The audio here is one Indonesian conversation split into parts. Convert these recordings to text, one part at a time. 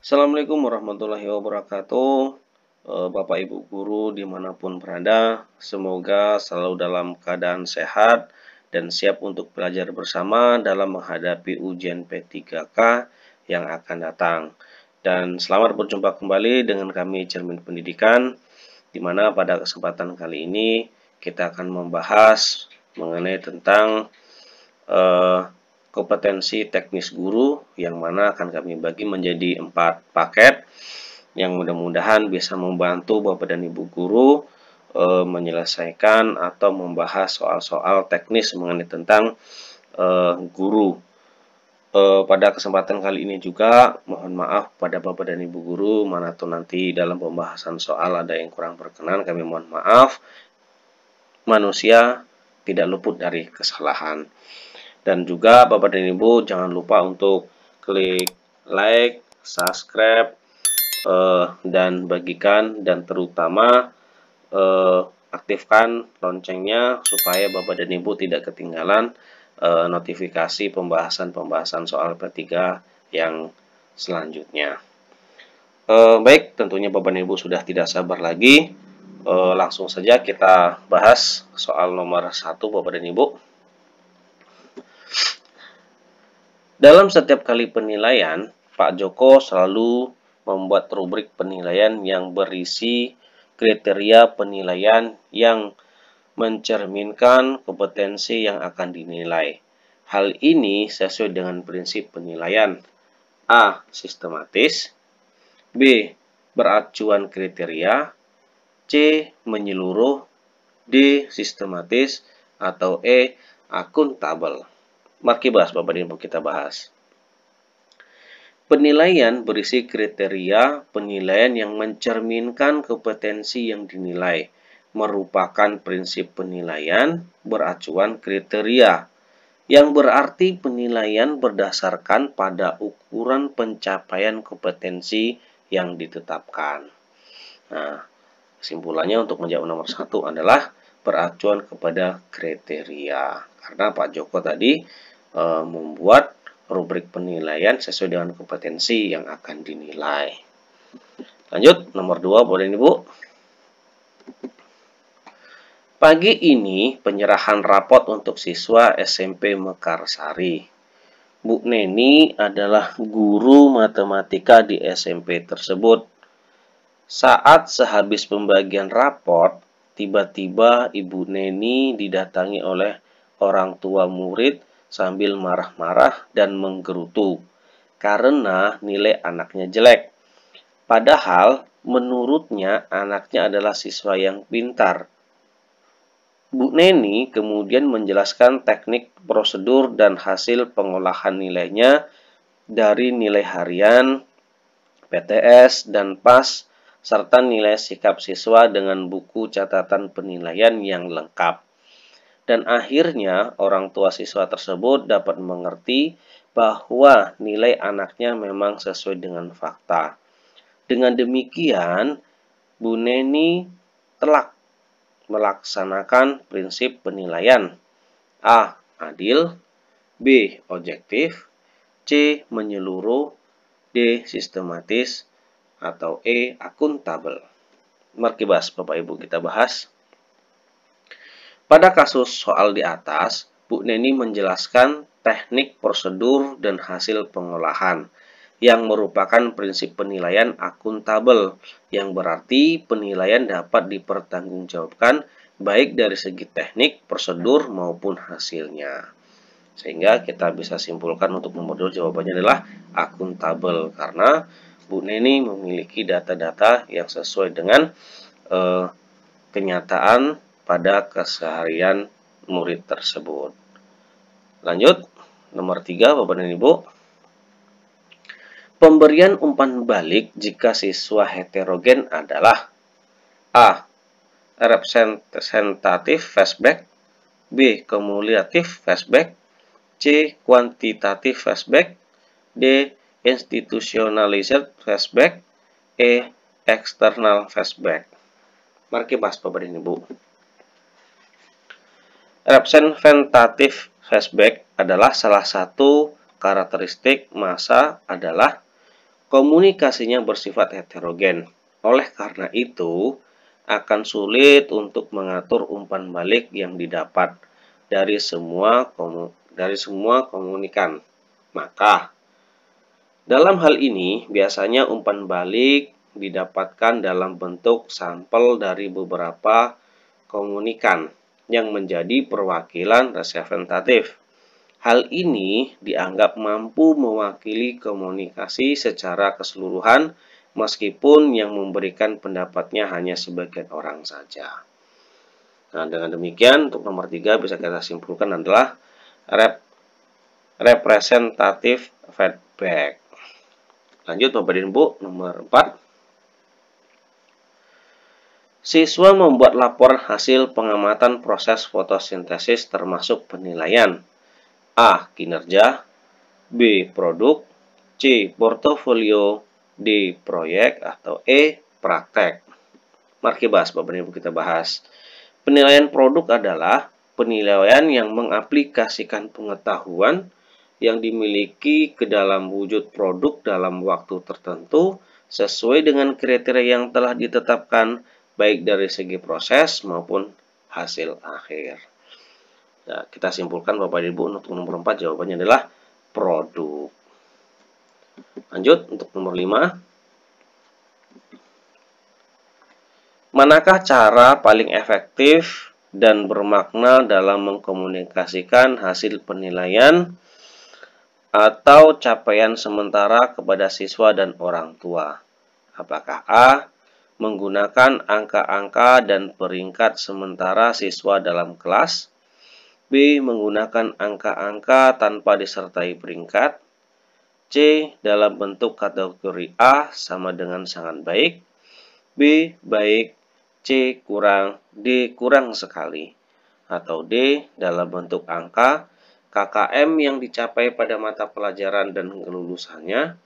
Assalamualaikum warahmatullahi wabarakatuh. Bapak Ibu Guru dimanapun berada, semoga selalu dalam keadaan sehat dan siap untuk belajar bersama dalam menghadapi ujian P3K yang akan datang. Dan selamat berjumpa kembali dengan kami Cermin Pendidikan, di mana pada kesempatan kali ini kita akan membahas mengenai tentang kompetensi teknis guru, yang mana akan kami bagi menjadi 4 paket yang mudah-mudahan bisa membantu Bapak dan Ibu guru menyelesaikan atau membahas soal-soal teknis mengenai tentang guru. Pada kesempatan kali ini juga mohon maaf pada Bapak dan Ibu guru, manakala nanti dalam pembahasan soal ada yang kurang berkenan, kami mohon maaf. Manusia tidak luput dari kesalahan. Dan juga Bapak dan Ibu jangan lupa untuk klik like, subscribe, dan bagikan, dan terutama aktifkan loncengnya supaya Bapak dan Ibu tidak ketinggalan notifikasi pembahasan-pembahasan soal P3 yang selanjutnya. Baik, tentunya Bapak dan Ibu sudah tidak sabar lagi. Langsung saja kita bahas soal nomor 1 Bapak dan Ibu. Dalam setiap kali penilaian, Pak Joko selalu membuat rubrik penilaian yang berisi kriteria penilaian yang mencerminkan kompetensi yang akan dinilai. Hal ini sesuai dengan prinsip penilaian: A. Sistematis, B. Beracuan kriteria, C. Menyeluruh, D. Sistematis, atau E. Akuntabel. Mari bahas Bapak dan Ibu, kita bahas. Penilaian berisi kriteria penilaian yang mencerminkan kompetensi yang dinilai, merupakan prinsip penilaian beracuan kriteria, yang berarti penilaian berdasarkan pada ukuran pencapaian kompetensi yang ditetapkan. Nah, kesimpulannya untuk menjawab nomor 1 adalah beracuan kepada kriteria. Karena Pak Joko tadi membuat rubrik penilaian sesuai dengan kompetensi yang akan dinilai. Lanjut, nomor 2, boleh Ibu. Pagi ini penyerahan rapot untuk siswa SMP Mekarsari. Bu Neni adalah guru matematika di SMP tersebut. Saat sehabis pembagian rapot, tiba-tiba Ibu Neni didatangi oleh orang tua murid sambil marah-marah dan menggerutu karena nilai anaknya jelek. Padahal menurutnya anaknya adalah siswa yang pintar. Bu Neni kemudian menjelaskan teknik, prosedur, dan hasil pengolahan nilainya dari nilai harian, PTS, dan PAS, serta nilai sikap siswa dengan buku catatan penilaian yang lengkap. Dan akhirnya orang tua siswa tersebut dapat mengerti bahwa nilai anaknya memang sesuai dengan fakta. Dengan demikian, Bu Neni telak melaksanakan prinsip penilaian: A. Adil, B. Objektif, C. Menyeluruh, D. Sistematis, atau E. Akuntabel. Mari bahas Bapak Ibu, kita bahas. Pada kasus soal di atas, Bu Neni menjelaskan teknik, prosedur, dan hasil pengolahan yang merupakan prinsip penilaian akuntabel, yang berarti penilaian dapat dipertanggungjawabkan baik dari segi teknik, prosedur, maupun hasilnya. Sehingga kita bisa simpulkan untuk nomor 2 jawabannya adalah akuntabel, karena Bu Neni memiliki data-data yang sesuai dengan kenyataan pada keseharian murid tersebut. Lanjut, nomor 3 Bapak dan Ibu. Pemberian umpan balik jika siswa heterogen adalah A. Representatif flashback, B. Kumulatif flashback, C. Kuantitatif flashback, D. Institutionalized flashback, E. External flashback. Mari bahas Bapak dan Ibu. Representatif flashback adalah salah satu karakteristik masa adalah komunikasinya bersifat heterogen. Oleh karena itu, akan sulit untuk mengatur umpan balik yang didapat dari semua komunikan. Maka, dalam hal ini, biasanya umpan balik didapatkan dalam bentuk sampel dari beberapa komunikan yang menjadi perwakilan representatif. Hal ini dianggap mampu mewakili komunikasi secara keseluruhan meskipun yang memberikan pendapatnya hanya sebagian orang saja. Nah, dengan demikian untuk nomor 3 bisa kita simpulkan adalah representative feedback. Lanjut Bapak dan Ibu, nomor 4. Siswa membuat laporan hasil pengamatan proses fotosintesis termasuk penilaian. A. Kinerja, B. Produk, C. Portofolio, D. Proyek, atau E. Praktek. Mari bahas, Bapak dan Ibu, kita bahas. Penilaian produk adalah penilaian yang mengaplikasikan pengetahuan yang dimiliki ke dalam wujud produk dalam waktu tertentu sesuai dengan kriteria yang telah ditetapkan baik dari segi proses maupun hasil akhir. Nah, kita simpulkan Bapak dan Ibu untuk nomor 4 jawabannya adalah produk. Lanjut untuk nomor 5. Manakah cara paling efektif dan bermakna dalam mengkomunikasikan hasil penilaian atau capaian sementara kepada siswa dan orang tua? Apakah A. Menggunakan angka-angka dan peringkat sementara siswa dalam kelas, B. Menggunakan angka-angka tanpa disertai peringkat, C. Dalam bentuk kategori A sama dengan sangat baik, B. Baik, C. Kurang, D. Kurang sekali, atau D. Dalam bentuk angka KKM yang dicapai pada mata pelajaran dan kelulusannya,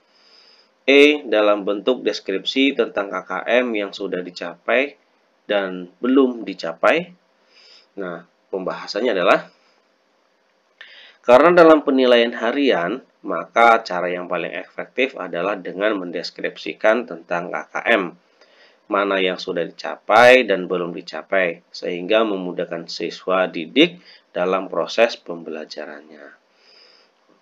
E. Dalam bentuk deskripsi tentang KKM yang sudah dicapai dan belum dicapai. Nah, pembahasannya adalah karena dalam penilaian harian, maka cara yang paling efektif adalah dengan mendeskripsikan tentang KKM, mana yang sudah dicapai dan belum dicapai, sehingga memudahkan siswa didik dalam proses pembelajarannya.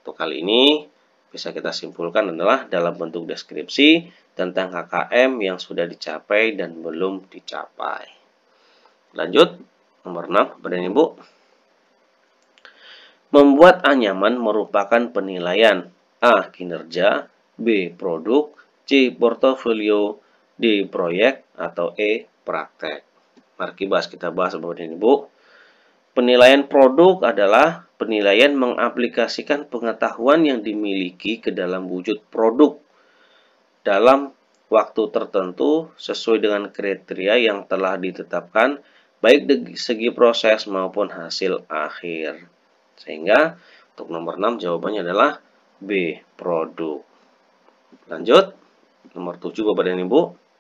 Untuk kali ini, bisa kita simpulkan adalah dalam bentuk deskripsi tentang KKM yang sudah dicapai dan belum dicapai. Lanjut, nomor 6, Bapak dan Ibu. Membuat anyaman merupakan penilaian. A. Kinerja, B. Produk, C. Portofolio, D. Proyek, atau E. Praktek. Mari kita bahas Bapak dan Ibu. Penilaian produk adalah penilaian mengaplikasikan pengetahuan yang dimiliki ke dalam wujud produk dalam waktu tertentu sesuai dengan kriteria yang telah ditetapkan baik dari segi proses maupun hasil akhir. Sehingga untuk nomor 6 jawabannya adalah B. Produk. Lanjut, nomor 7 Bapak dan Ibu.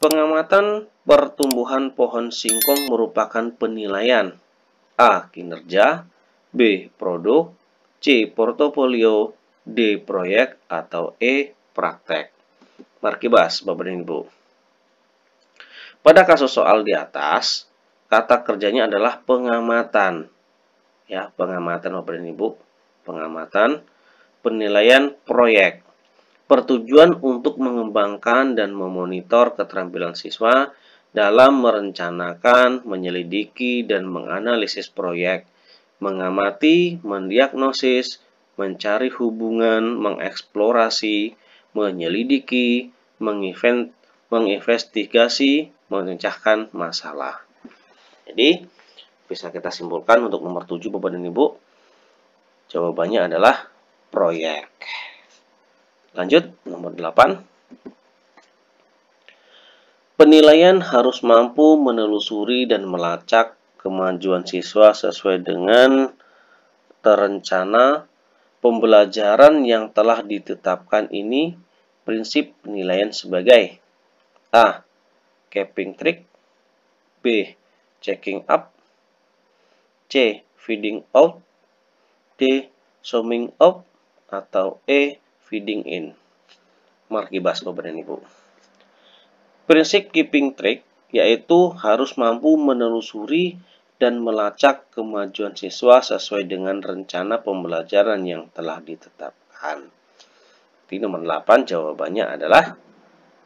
Pengamatan pertumbuhan pohon singkong merupakan penilaian. A. Kinerja, B. Produk, C. Portofolio, D. Proyek, atau E. Praktek. Mari bahas Bapak dan Ibu. Pada kasus soal di atas, kata kerjanya adalah pengamatan. Ya, pengamatan Bapak dan Ibu. Pengamatan, penilaian proyek. Bertujuan untuk mengembangkan dan memonitor keterampilan siswa dalam merencanakan, menyelidiki, dan menganalisis proyek, mengamati, mendiagnosis, mencari hubungan, mengeksplorasi, menyelidiki, menginvestigasi, memecahkan masalah. Jadi, bisa kita simpulkan untuk nomor 7 Bapak dan Ibu, jawabannya adalah proyek. Lanjut, nomor 8. Penilaian harus mampu menelusuri dan melacak kemajuan siswa sesuai dengan terencana pembelajaran yang telah ditetapkan ini. Prinsip penilaian sebagai A. Capping trick, B. Checking up, C. Feeding out, D. Summing up, atau E. Feeding in. Mari bahas Bapak dan Ibu. Prinsip keeping track yaitu harus mampu menelusuri dan melacak kemajuan siswa sesuai dengan rencana pembelajaran yang telah ditetapkan. Di nomor 8 jawabannya adalah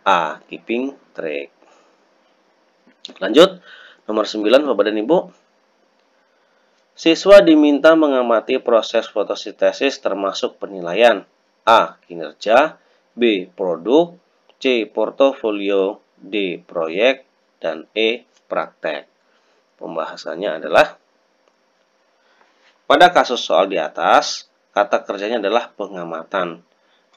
A. Keeping track. Lanjut, nomor 9 Bapak dan Ibu. Siswa diminta mengamati proses fotosintesis termasuk penilaian A. Kinerja, B. Produk, C. Portofolio, D. Proyek, dan E. Praktek. Pembahasannya adalah pada kasus soal di atas, kata kerjanya adalah pengamatan.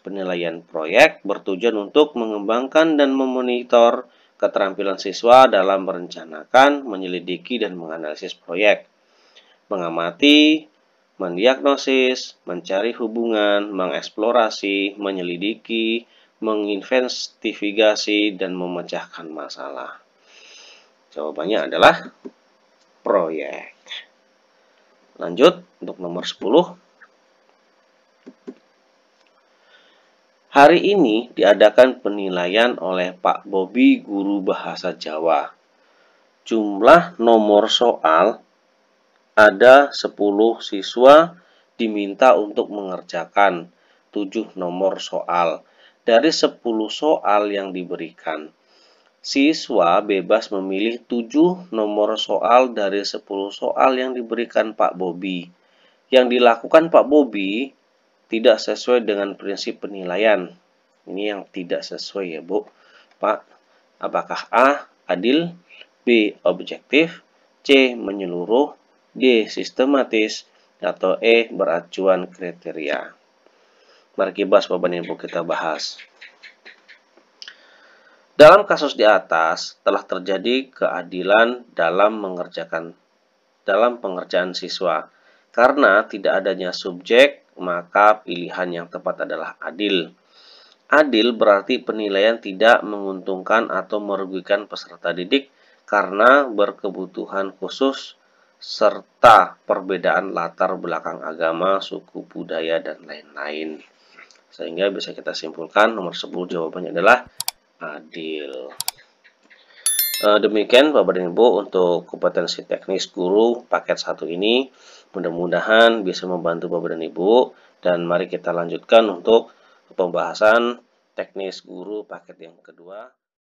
Penilaian proyek bertujuan untuk mengembangkan dan memonitor keterampilan siswa dalam merencanakan, menyelidiki, dan menganalisis proyek. Mengamati, mendiagnosis, mencari hubungan, mengeksplorasi, menyelidiki, menginvestigasi, dan memecahkan masalah. Jawabannya adalah proyek. Lanjut untuk nomor 10. Hari ini diadakan penilaian oleh Pak Bobi, guru bahasa Jawa. Jumlah nomor soal ada 10 siswa diminta untuk mengerjakan 7 nomor soal. Dari 10 soal yang diberikan, siswa bebas memilih 7 nomor soal dari 10 soal yang diberikan Pak Bobi. Yang dilakukan Pak Bobi tidak sesuai dengan prinsip penilaian. Ini yang tidak sesuai ya Bu. Pak, apakah A. Adil, B. Objektif, C. Menyeluruh, D. Sistematis, atau E. Beracuan kriteria. Mari kibas Bapak dan Ibu kita bahas. Dalam kasus di atas telah terjadi keadilan dalam pengerjaan siswa. Karena tidak adanya subjek, maka pilihan yang tepat adalah adil. Adil berarti penilaian tidak menguntungkan atau merugikan peserta didik karena berkebutuhan khusus serta perbedaan latar belakang agama, suku, budaya, dan lain-lain. Sehingga bisa kita simpulkan nomor 10 jawabannya adalah adil. Demikian Bapak dan Ibu untuk kompetensi teknis guru paket 1 ini. Mudah-mudahan bisa membantu Bapak dan Ibu. Dan mari kita lanjutkan untuk pembahasan teknis guru paket yang kedua.